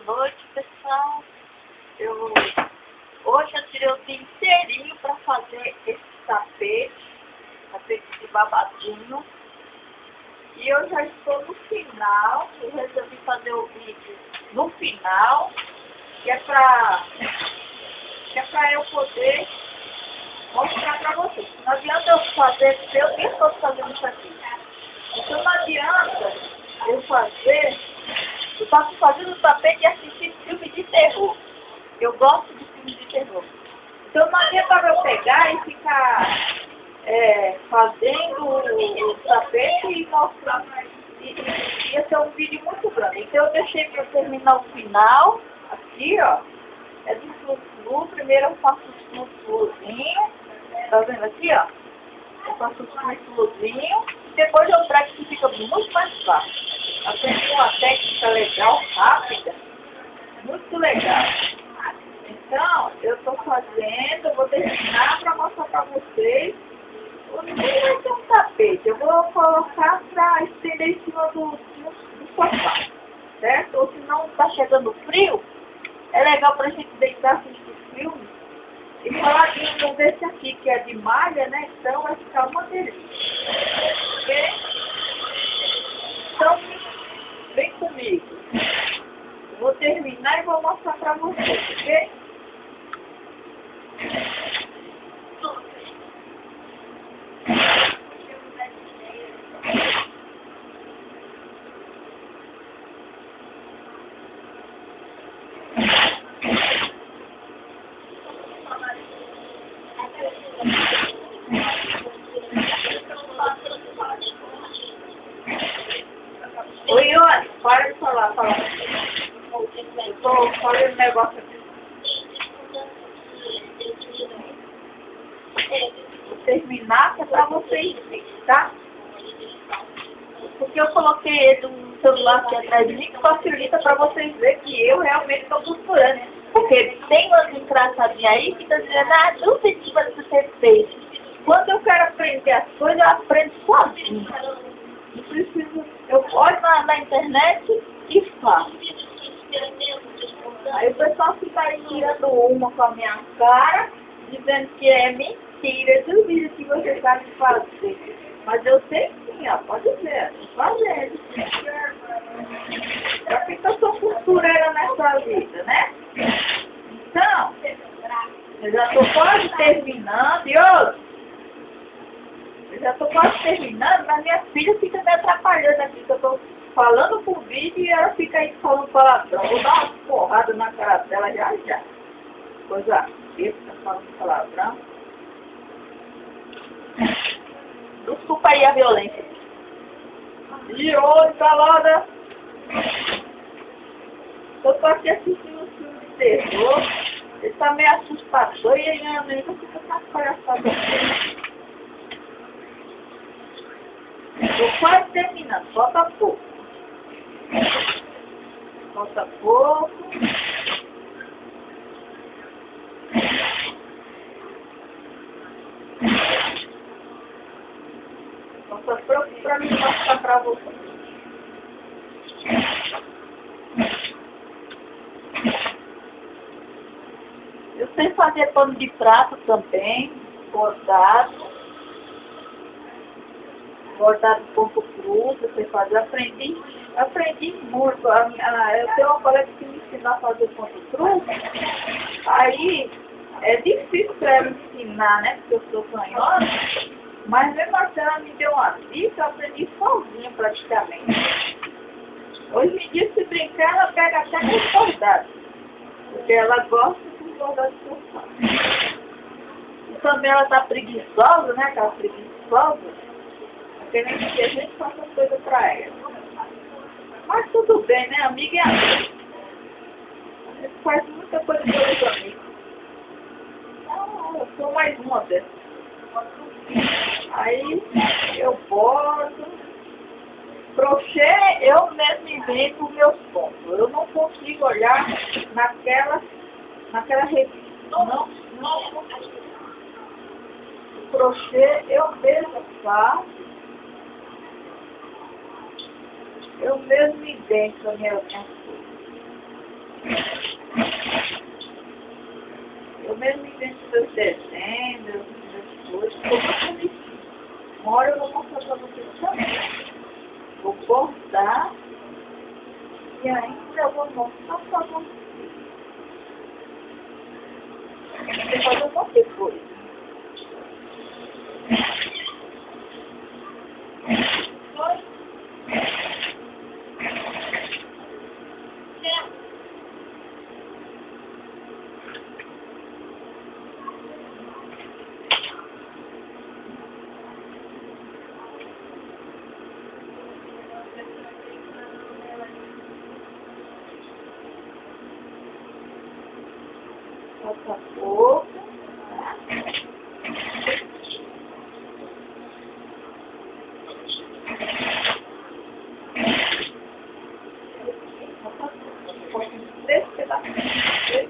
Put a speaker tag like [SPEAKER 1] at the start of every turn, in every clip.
[SPEAKER 1] noite, pessoal. Hoje eu tirei o dia inteirinho para fazer esse tapete de babadinho. E eu já estou no final. Eu resolvi fazer o vídeo no final, que é para eu poder mostrar para vocês. Não adianta eu fazer, eu estou fazendo isso aqui. Então não adianta eu fazer. Eu estava fazendo o tapete e assistir filme de terror. Eu gosto de filme de terror. Então não adianta eu pegar e ficar fazendo o tapete e mostrando. Ia ser um vídeo muito grande. Então eu deixei para terminar o final. Aqui, ó. É do flu. Primeiro eu faço o fluzinho. Tá vendo aqui, ó? Eu faço o fluzinho. Depois eu trago que fica muito mais fácil. Aprendi uma técnica legal, rápida. Muito legal. Então, eu estou fazendo, vou terminar para mostrar para vocês. Nem vai ter um tapete, eu vou colocar para estender em cima do sofá, certo? Ou se não está chegando frio, é legal para a gente deitar assistir filme. E falar desse aqui, que é de malha, né? Então vai ficar uma delícia. Ok? Então, vem comigo. Vou terminar e vou mostrar para vocês, ok? Oi, Ione, para de falar. Eu tô falando um negócio aqui. Vou terminar que é pra vocês verem, tá? Porque eu coloquei ele no celular aqui atrás de mim que facilita pra vocês verem que eu realmente tô costurando. Porque tem umas engraçadinhas aí que tá dizendo, dúvida que vai ser feito. Quando eu quero aprender as coisas, eu aprendo sozinho. Não preciso, eu olho na internet e faço. Aí o pessoal fica aí tirando uma com a minha cara, dizendo que é mentira. Eu duvido que você sabe fazer. Mas eu sei sim, ó, pode ver, tô fazendo. Pra que eu sou costureira nessa vida, né? Então, eu já tô quase terminando, e outro. Eu já estou quase terminando, mas minha filha fica me atrapalhando aqui, que eu estou falando por vídeo e ela fica aí falando palavrão. Vou dar uma porrada na cara dela já. Coisa besta, falando palavrão. Desculpa aí a violência. E oi, calada. Eu tô aqui assistindo um filme de terror. Ele tá meio assustador e ainda fica com as palhaçadas. Estou quase terminando, falta pouco. Falta pouco. Falta pouco para me mostrar para vocês. Eu sei fazer pano de prato também, bordado. Bordado ponto cruz, eu sei fazer, aprendi muito. Eu tenho uma colega que me ensinou a fazer ponto cruz, aí é difícil para ela ensinar, né, porque eu sou canhota, mas mesmo assim ela me deu uma dica, eu aprendi sozinha praticamente. Hoje em dia, se brincar, ela pega até com os bordados, porque ela gosta dos bordados que eu faço. E também ela tá preguiçosa, né, aquela preguiçosa. Porque nem que a gente faça coisa pra ela. Mas tudo bem, né? Amiga é amiga. A gente faz muita coisa pelos amigos. Então, eu sou mais uma dessas. Aí, eu bordo. Crochê, eu mesmo invento os meus pontos. Eu não consigo olhar naquela revista. Não. O crochê, eu mesmo faço. Eu mesmo invento as minhas coisas. Eu mesmo invento meus desenhos, minhas coisas, estou muito feliz. Uma hora eu vou mostrar para vocês também. Vou cortar e ainda vou mostrar para vocês. Você fazer um monte de coisa. Falta pouco. Três pedacinhos.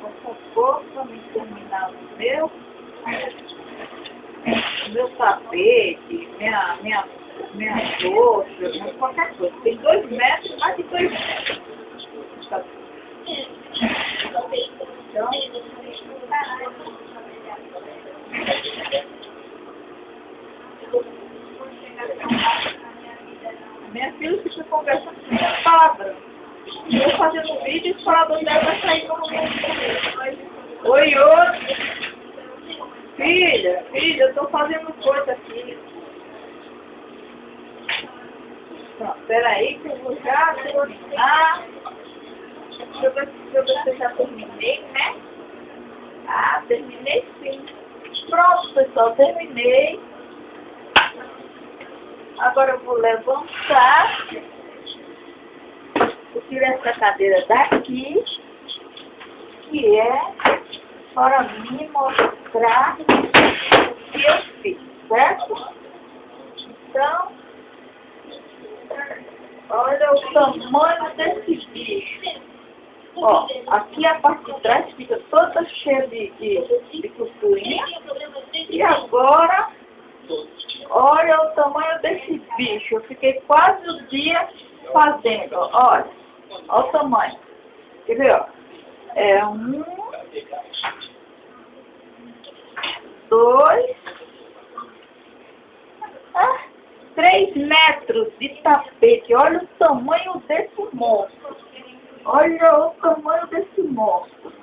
[SPEAKER 1] Falta pouco para me terminar o meu tapete, minha coxa, qualquer coisa. Tem 2 metros, mais de 2 metros. Então, minha filha fica conversando com minha palavrão. Eu fazendo vídeo e o falador dela vai sair como oi, filha, eu tô fazendo coisa aqui. Pronto, peraí que eu vou já terminar. Deixa eu ver se eu já terminei, né? Ah, terminei sim. Pronto, pessoal, terminei. Agora eu vou levantar. Vou tirar essa cadeira daqui, que é para me mostrar o que eu fiz, certo? Então, olha o tamanho desse bicho. Ó, aqui a parte de trás fica toda cheia de costurinha. E agora, olha o tamanho desse bicho. Eu fiquei quase o dia fazendo. Olha o tamanho. Quer ver, ó? É 1, 2, 3 metros de tapete. Olha o tamanho desse monstro. Olha o tamanho desse monstro.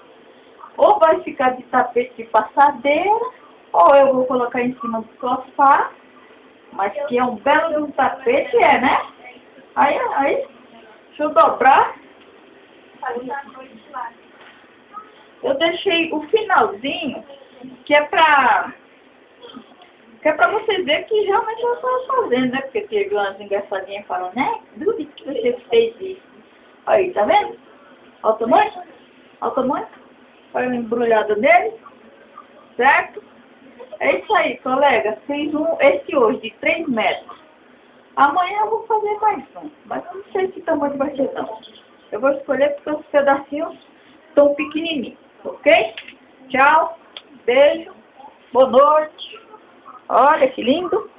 [SPEAKER 1] Ou vai ficar de tapete de passadeira, ou eu vou colocar em cima do sofá. Mas que é um belo de um tapete, né? Aí. Deixa eu dobrar. Eu deixei o finalzinho, que é pra vocês verem que realmente eu estava fazendo, né? Porque pegou umas engraçadinhas e falou, né? Duvido que você fez isso. Aí, tá vendo? Olha o tamanho. Olha o tamanho. Olha a embrulhada dele. Certo? É isso aí, colega. Fiz esse hoje, de 3 metros. Amanhã eu vou fazer mais um. Mas eu não sei que tamanho vai ser, não. Eu vou escolher porque os pedacinhos estão pequenininhos. Ok? Tchau. Beijo. Boa noite. Olha que lindo.